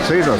Side సెలవు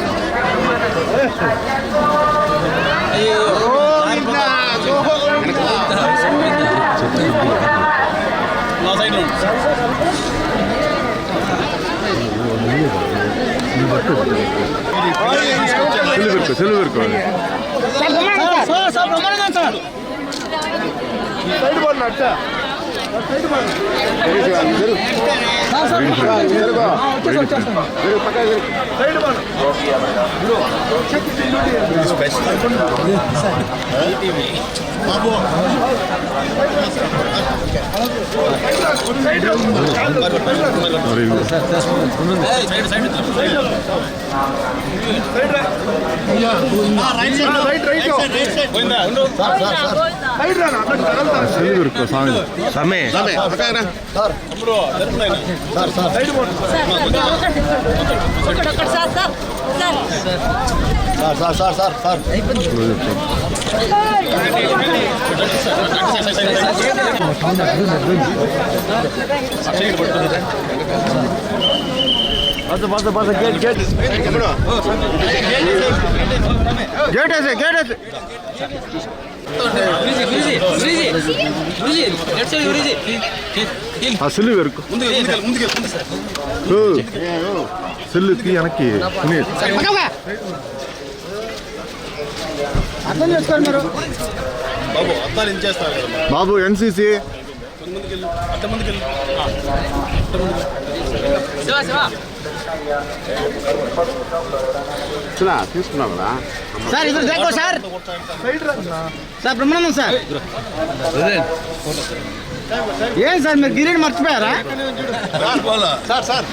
cell వెనక్కి బాబు NCC తీసుకున్నావు కదా సార్ ఇద్దరు దేకో సార్ సార్ బ్రహ్మానందం సార్ ఏం సార్ మీరు గిరిని మర్చిపోయారా సార్ సార్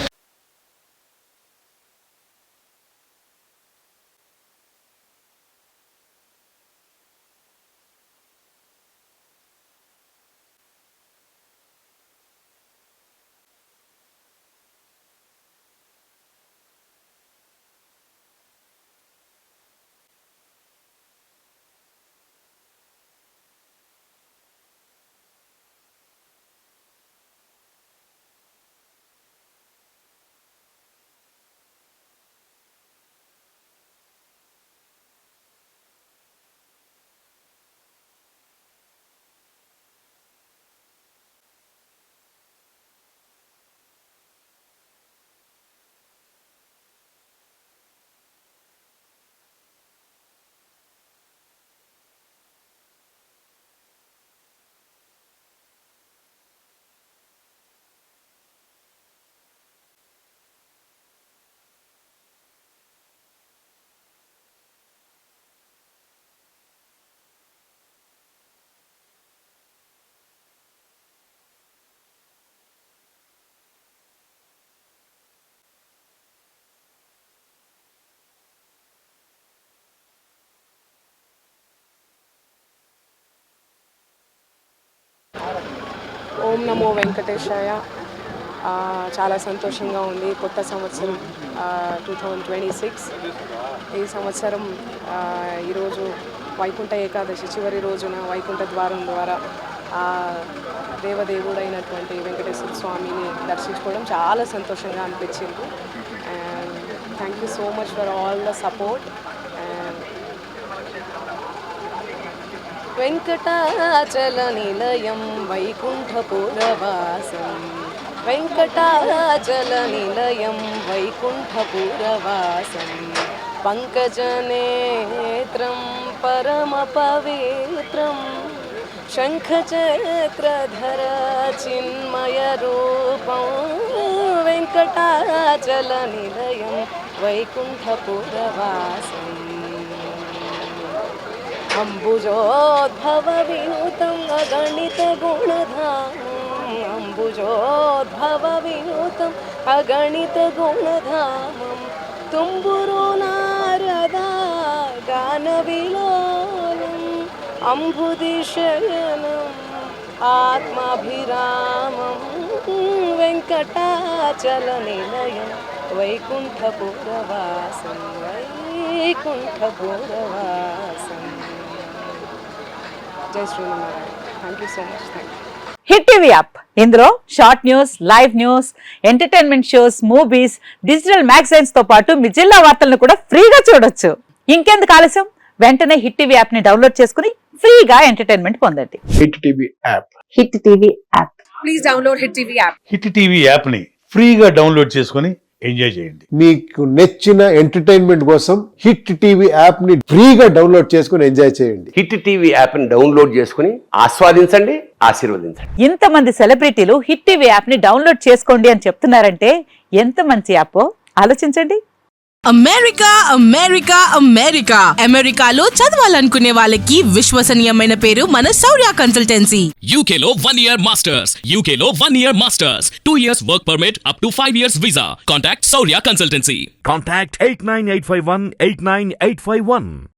ఓం నమో వెంకటేశాయ. చాలా సంతోషంగా ఉంది. కొత్త సంవత్సరం 2026. ఈ సంవత్సరం ఈరోజు వైకుంఠ ఏకాదశి చివరి రోజున వైకుంఠ ద్వారం ద్వారా దేవదేవుడైనటువంటి వెంకటేశ్వర స్వామిని దర్శించుకోవడం చాలా సంతోషంగా అనిపించింది. And thank you so much for all the support. Venkatachala నిలయం వైకుంఠపురవాసం వెంకటాచల నిలయం వైకుంఠపురవాసం పంకజనేత్రం పరమ పవిత్రం శంఖచక్రధర చిన్మయ రూపం వెంకటాచల నిలయం వైకుంఠపురవాసం అంబుజోద్భవ వినూతం అగణిత గుణధామం అంబుజోద్భవ వినూతం అగణిత గుణధామం తుంబురు నారదా గాన విలోలం అంబుదిశయనం ఆత్మాభిరామం వెంకటాచల నిలయం వైకుంఠపురవాసం వైకుంఠపురవాసం. జై Srimannarayana. Thank you so much. Thank you. Hit TV app ఇందులో short news, live news, entertainment shows, movies, digital magazines తో పాటు మీ జిల్లా వార్తలను కూడా ఫ్రీగా చూడొచ్చు. ఇంకెందుకు ఆలస్యం, వెంటనే హిట్ టీవీ యాప్ ని డౌన్లోడ్ చేసుకుని ఫ్రీగా ఎంటర్టైన్మెంట్ పొందండి. Hit TV app. Hit TV app. Please download hit TV app. Hit TV యాప్ని ఫ్రీగా డౌన్లోడ్ చేసుకొని ఎంజాయ్ చేయండి. మీకు నచ్చిన ఎంటర్టైన్మెంట్ కోసం హిట్ టీవీ యాప్ ని ఫ్రీగా డౌన్లోడ్ చేసుకుని ఎంజాయ్ చేయండి. హిట్ టీవీ యాప్ని డౌన్లోడ్ చేసుకుని ఆస్వాదించండి, ఆశీర్వదించండి. ఇంతమంది సెలబ్రిటీలు హిట్ టీవీ యాప్ ని డౌన్లోడ్ చేసుకోండి అని చెప్తున్నారంటే ఎంత మంచి యాప్ ఆలోచించండి. అమెరికా అమెరికా అమెరికా అమెరికాలో చదవాలనుకునే వాళ్ళకి విశ్వసనీయమైన పేరు మన శౌర్య కన్సల్టెన్సీ. UK లో 1 year masters. UK లో 1 year masters. 2 years work permit up to 5 years visa. Contact Saurya Consultancy. Contact 89851 89851.